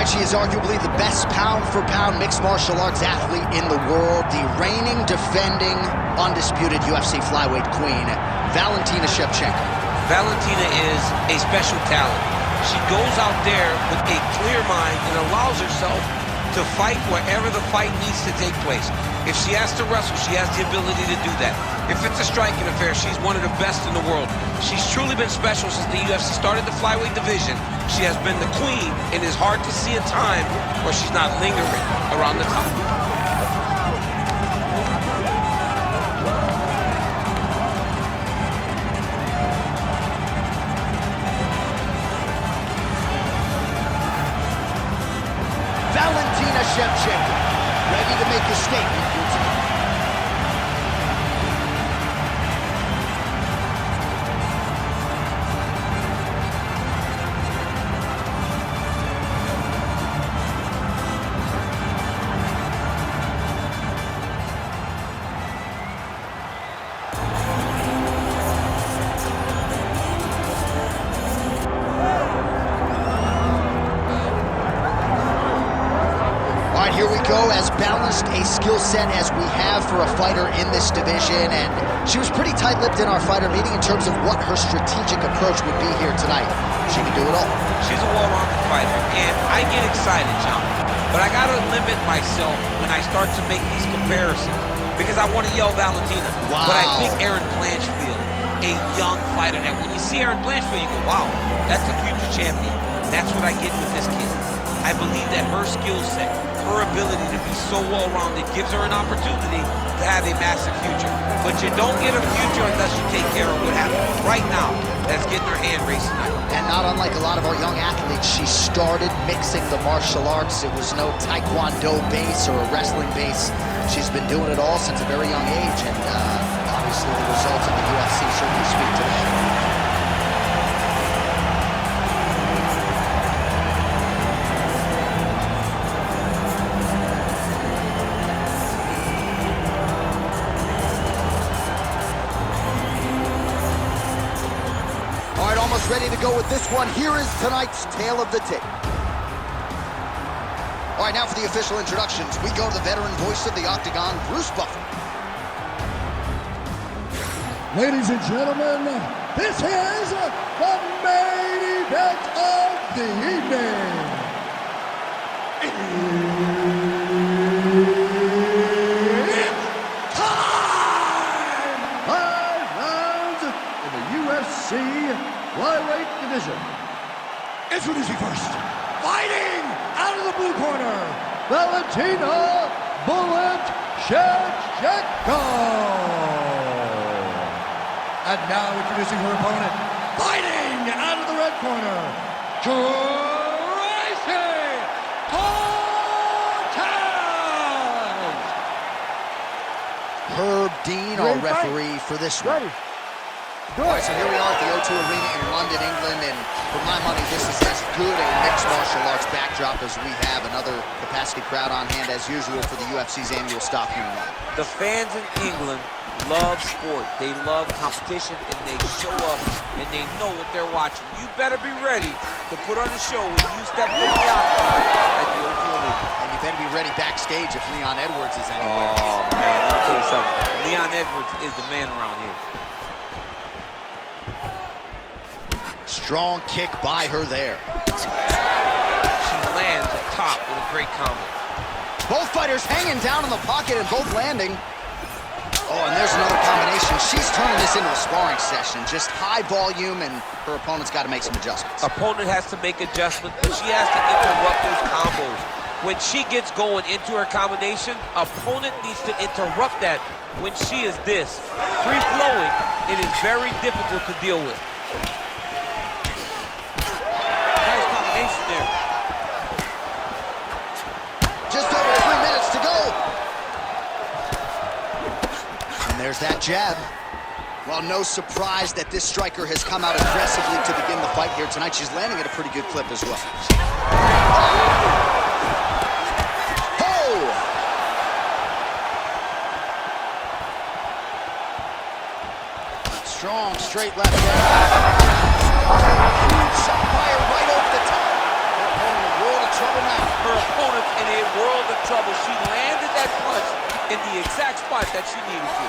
She is arguably the best pound-for-pound mixed martial arts athlete in the world, the reigning, defending, undisputed UFC flyweight queen, Valentina Shevchenko. Valentina is a special talent. She goes out there with a clear mind and allows herself to fight wherever the fight needs to take place. If she has to wrestle, she has the ability to do that. If it's a striking affair, she's one of the best in the world. She's truly been special since the UFC started the flyweight division. She has been the queen, and it's hard to see a time where she's not lingering around the top. Valentina Shevchenko, ready to make a statement here tonight. Here we go, as balanced a skill set as we have for a fighter in this division, and she was pretty tight-lipped in our fighter meeting in terms of what her strategic approach would be here tonight. She can do it all. She's a well-rounded fighter, and I get excited, John, but I gotta limit myself when I start to make these comparisons, because I want to yell Valentina. Wow. But I think Erin Blanchfield, a young fighter, that when you see Erin Blanchfield, you go, wow, that's a future champion. That's what I get with this kid. I believe that her skill set, her ability to be so well-rounded gives her an opportunity to have a massive future. But you don't get a future unless you take care of what happens right now. That's getting her hand racing. And not unlike a lot of our young athletes, she started mixing the martial arts. It was no taekwondo base or a wrestling base. She's been doing it all since a very young age, and obviously the results of the UFC certainly speak to that. Ready to go with this one. Here is tonight's tale of the tape. All right, now for the official introductions. We go to the veteran voice of the Octagon, Bruce Buffer. Ladies and gentlemen, this is the main event of the evening. It's time! 5 rounds in the UFC flyweight division. Introducing first, fighting out of the blue corner, Valentina "Bullet" Shevchenko. And now introducing her opponent, fighting out of the red corner, Tracy Cortez. Herb Dean, our referee for this one. All right, so here we are at the O2 Arena in London, England, and for my money, this is as good a mixed martial arts backdrop as we have. Another capacity crowd on hand, as usual, for the UFC's annual stop here in London. The fans in England love sport. They love competition, and they show up, and they know what they're watching. You better be ready to put on a show when you step in the octagon at the O2 Arena. And you better be ready backstage if Leon Edwards is anywhere. Oh, man, let me tell you something. Leon Edwards is the man around here. Strong kick by her there. She lands at top with a great combo. Both fighters hanging down in the pocket and both landing. Oh, and there's another combination. She's turning this into a sparring session. Just high volume, and her opponent's got to make some adjustments. Opponent has to make adjustments, but she has to interrupt those combos. When she gets going into her combination, opponent needs to interrupt that. When she is this free-flowing, it is very difficult to deal with. There. Just over 3 minutes to go. And there's that jab. Well, no surprise that this striker has come out aggressively to begin the fight here tonight. She's landing at a pretty good clip as well. Oh! Strong straight left hand. Huge shot fire right over the top. Her opponent in a world of trouble now. opponents in a world of trouble. She landed that punch in the exact spot that she needed to.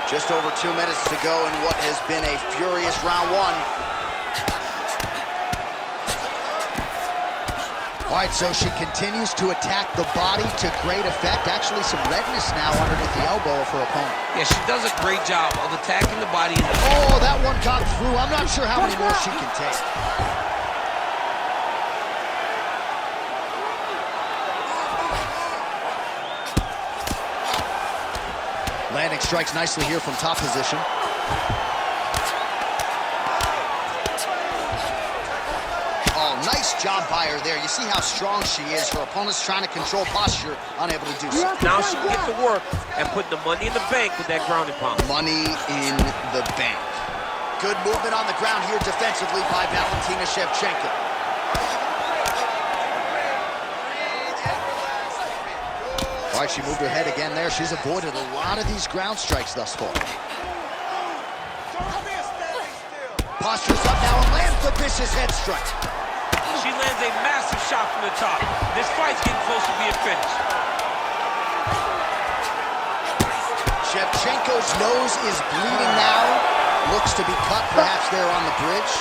Just over 2 minutes to go in what has been a furious round one. All right, so she continues to attack the body to great effect. Actually, some redness now underneath the elbow of her opponent. Yeah, she does a great job of attacking the body. Oh, that one got through. I'm not sure how many more she can take. Landing strikes nicely here from top position. Oh, nice job by her there. You see how strong she is. Her opponent's trying to control posture, unable to do so. Now she can get to work and put the money in the bank with that ground and pound. Money in the bank. Good movement on the ground here defensively by Valentina Shevchenko. All right, she moved her head again there. She's avoided a lot of these ground strikes thus far. Postures up now and lands the vicious head strike. She lands a massive shot from the top. This fight's getting close to being finished. Shevchenko's nose is bleeding now. Looks to be cut perhaps there on the bridge.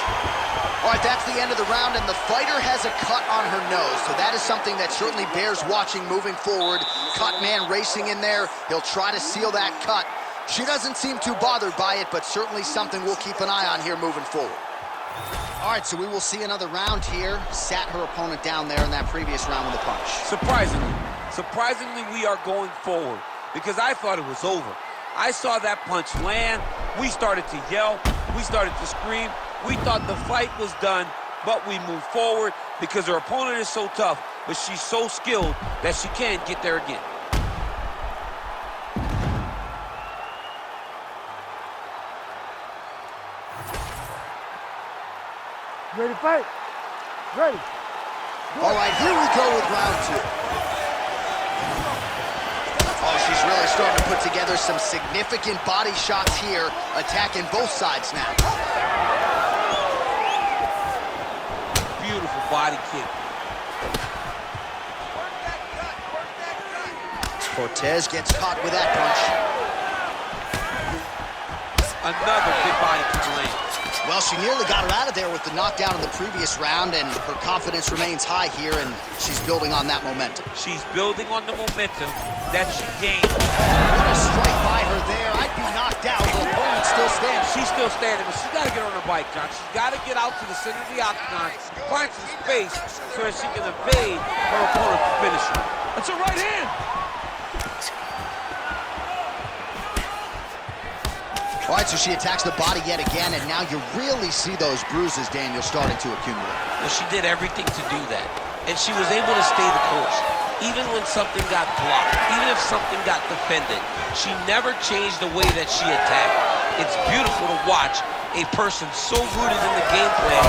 All right, that's the end of the round, and the fighter has a cut on her nose, so that is something that certainly bears watching moving forward. Cut man racing in there. He'll try to seal that cut. She doesn't seem too bothered by it, but certainly something we'll keep an eye on here moving forward. All right, so we will see another round here. Sat her opponent down there in that previous round with a punch. Surprisingly, we are going forward because I thought it was over. I saw that punch land. We started to yell. We started to scream. We thought the fight was done, but we moved forward because her opponent is so tough, but she's so skilled that she can't get there again. Ready to fight? Ready. All right, here we go with round two. Oh, she's really starting to put together some significant body shots here, attacking both sides now. Beautiful body kick. Cortez gets caught with that punch. Another big body kick land. Well, she nearly got her out of there with the knockdown in the previous round, and her confidence remains high here, and she's building on that momentum. She's building on the momentum that she gained. What a strike by her there. I'd be knocked out. Her opponent's still standing. She's still standing, but she's got to get on her bike, John. She's got to get out to the center of the octagon, find some space so that she can evade her opponent's finisher. That's a right hand. All right, so she attacks the body yet again, and now you really see those bruises, Daniel, starting to accumulate. Well, she did everything to do that, and she was able to stay the course. Even when something got blocked, even if something got defended, she never changed the way that she attacked. It's beautiful to watch a person so rooted in the game plan.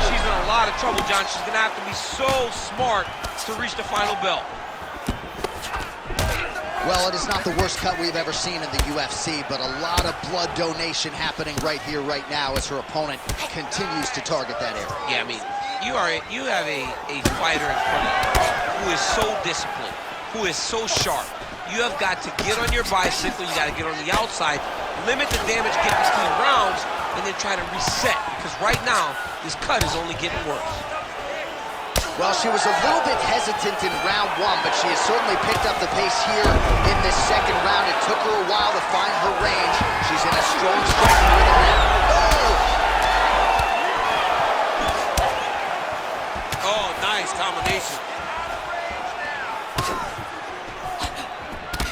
She's in a lot of trouble, John. She's going to have to be so smart to reach the final bell. Well, it is not the worst cut we've ever seen in the UFC, but a lot of blood donation happening right here, right now, as her opponent continues to target that area. Yeah, I mean, you have a fighter in front of you who is so disciplined, who is so sharp. You have got to get on your bicycle, you got to get on the outside, limit the damage, get between rounds, and then try to reset, because right now, this cut is only getting worse. Well, she was a little bit hesitant in round one, but she has certainly picked up the pace here in this second round. It took her a while to find her range. She's in a strong striking rhythm now. Oh, nice combination.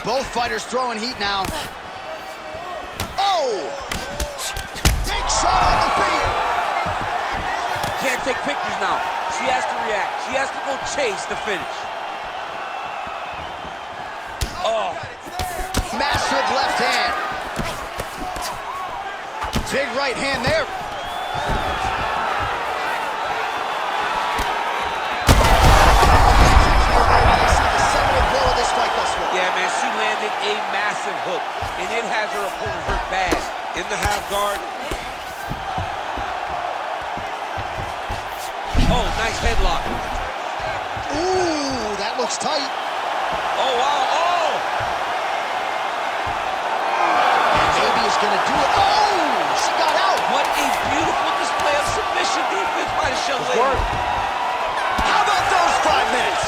Both fighters throwing heat now. Oh! Big shot on the feet! Can't take pictures now. She has to react. She has to go chase the finish. Oh. Massive left hand. Big right hand there. Yeah, man, she landed a massive hook, and it has her opponent hurt bad. In the half guard. Oh, Nice headlock. Ooh, that looks tight. Oh, wow, oh! And maybe he's gonna do it. Oh, she got out. What a beautiful display of submission defense by the young lady. How about those 5 minutes?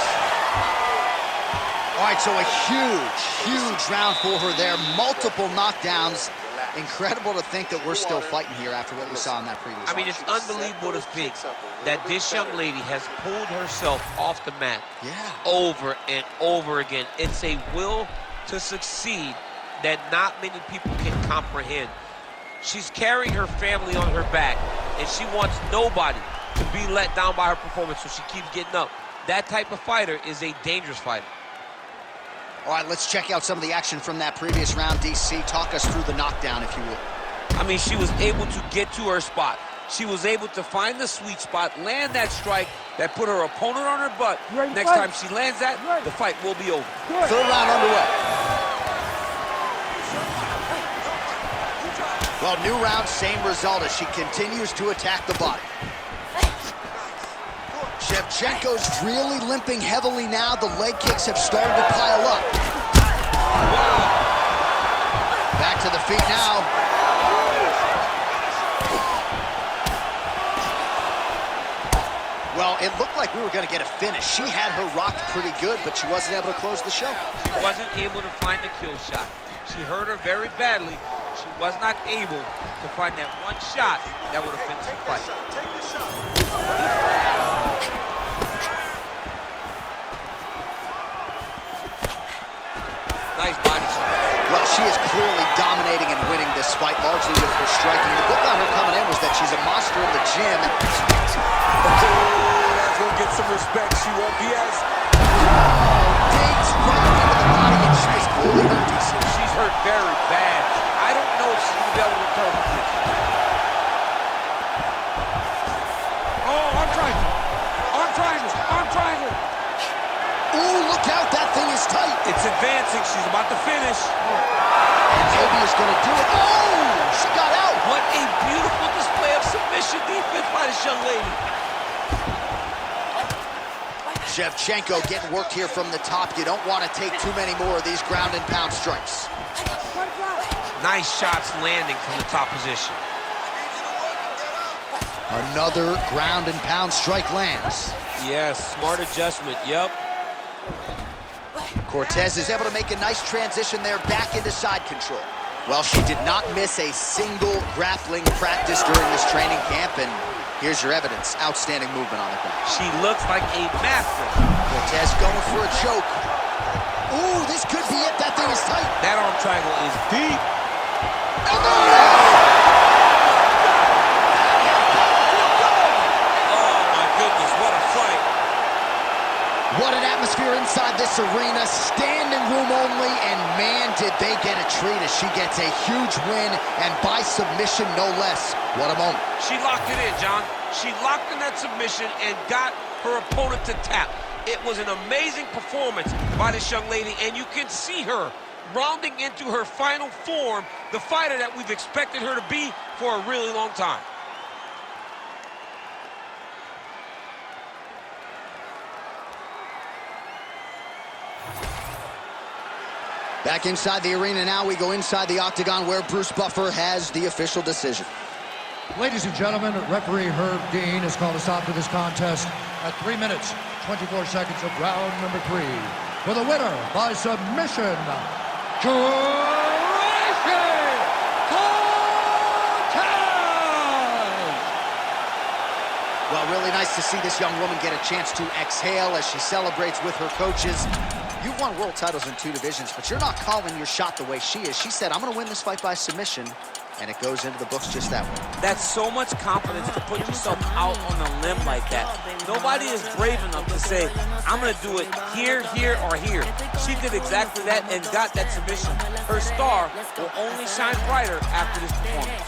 All right, so a huge round for her there. Multiple knockdowns. Incredible to think that we're still fighting here after what we saw in that previous I mean, it's unbelievable to think that this young lady has pulled herself off the mat over and over again. It's a will to succeed that not many people can comprehend. She's carrying her family on her back, and she wants nobody to be let down by her performance, so she keeps getting up. That type of fighter is a dangerous fighter. All right, let's check out some of the action from that previous round. DC, talk us through the knockdown, if you will. I mean, she was able to get to her spot. She was able to find the sweet spot, land that strike that put her opponent on her butt. Next time she lands that, the fight will be over. Third round underway. Well, new round, same result as she continues to attack the body. Shevchenko's really limping heavily now. The leg kicks have started to pile up. Wow. Back to the feet now. Well, it looked like we were going to get a finish. She had her rocked pretty good, but she wasn't able to close the show. She wasn't able to find the kill shot. She hurt her very badly. She was not able to find that one shot that would have finished the fight. Nice body shot. Well, she is clearly dominating and winning this fight, largely with her striking. The book on her coming in was that she's a monster in the gym. That's gonna get some respect. She won't be as... Digs right into the body, and she is clearly hurt. She's hurt very bad. I don't know if she's gonna be able to recover from this. Oh, arm triangle. Arm triangle. Arm triangle. Ooh, look out, that thing is tight. It's advancing. She's about to finish. Maybe is going to do it. Oh, she got out. What a beautiful display of submission defense by this young lady. Shevchenko getting worked here from the top. You don't want to take too many more of these ground and pound strikes. Nice shots landing from the top position. Another ground and pound strike lands. Yes, smart adjustment. Yep. Cortez is able to make a nice transition there back into side control. Well, she did not miss a single grappling practice during this training camp, and here's your evidence. Outstanding movement on the ground. She looks like a master. Cortez going for a choke. Ooh, this could be it. That thing is tight. That arm triangle is deep. And there it is! Oh, my goodness, what a fight. What an atmosphere inside this arena. Standing room only, and man, did they get a treat as she gets a huge win, and by submission, no less. What a moment. She locked it in, John. She locked in that submission and got her opponent to tap. It was an amazing performance by this young lady, and you can see her rounding into her final form, the fighter that we've expected her to be for a really long time. Back inside the arena now, we go inside the octagon where Bruce Buffer has the official decision. Ladies and gentlemen, referee Herb Dean has called a stop to this contest at 3 minutes, 24 seconds of round number 3. For the winner by submission, Tracy! Well, really nice to see this young woman get a chance to exhale as she celebrates with her coaches. You've won world titles in 2 divisions, but you're not calling your shot the way she is. She said, I'm going to win this fight by submission, and it goes into the books just that way. That's so much confidence to put yourself out on a limb like that. Nobody is brave enough to say, I'm going to do it here, here, or here. She did exactly that and got that submission. Her star will only shine brighter after this performance.